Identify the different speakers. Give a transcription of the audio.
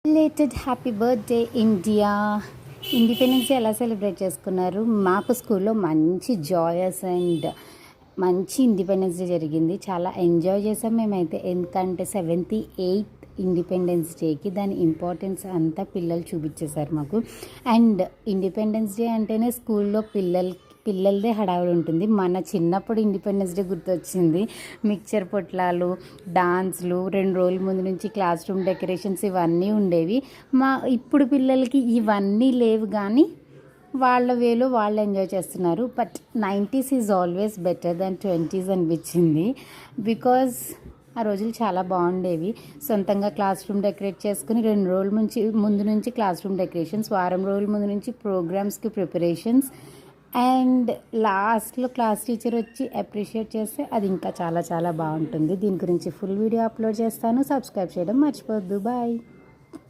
Speaker 1: Related happy birthday India. Independence day ఎలా celebrate చేసుకున్నారు? మాకు స్కూల్లో మంచి జాయస్ అండ్ మంచి ఇండిపెండెన్స్ డే జరిగింది. చాలా ఎంజాయ్ చేసాం మేమైతే. ఎందుకంటే 78th ఇండిపెండెన్స్ డేకి దాని ఇంపార్టెన్స్ అంతా పిల్లలు చూపించేశారు మాకు. అండ్ ఇండిపెండెన్స్ డే అంటేనే స్కూల్లో పిల్లలదే హడావుడి ఉంటుంది. మన చిన్నప్పుడు ఇండిపెండెన్స్ డే గుర్తొచ్చింది. మిక్చర్ పొట్లాలు, డాన్స్లు, 2 రోజుల ముందు నుంచి క్లాస్ రూమ్ డెకరేషన్స్ ఇవన్నీ ఉండేవి. ఇప్పుడు పిల్లలకి ఇవన్నీ లేవు, కానీ వాళ్ళ వేలో వాళ్ళు ఎంజాయ్ చేస్తున్నారు. But 90s is always better than 20s అనిపించింది. బికాజ్ ఆ రోజులు చాలా బాగుండేవి. సొంతంగా క్లాస్ రూమ్ డెకరేట్ చేసుకుని 2 రోజుల ముందు నుంచి క్లాస్ రూమ్ డెకరేషన్స్, వారం రోజుల ముందు నుంచి ప్రోగ్రామ్స్కి ప్రిపరేషన్స్, అండ్ లాస్ట్లో క్లాస్ టీచర్ వచ్చి అప్రిషియేట్ చేస్తే అది ఇంకా చాలా చాలా బాగుంటుంది. దీని గురించి ఫుల్ వీడియో అప్లోడ్ చేస్తాను. సబ్స్క్రైబ్ చేయడం మర్చిపోవద్దు. బాయ్.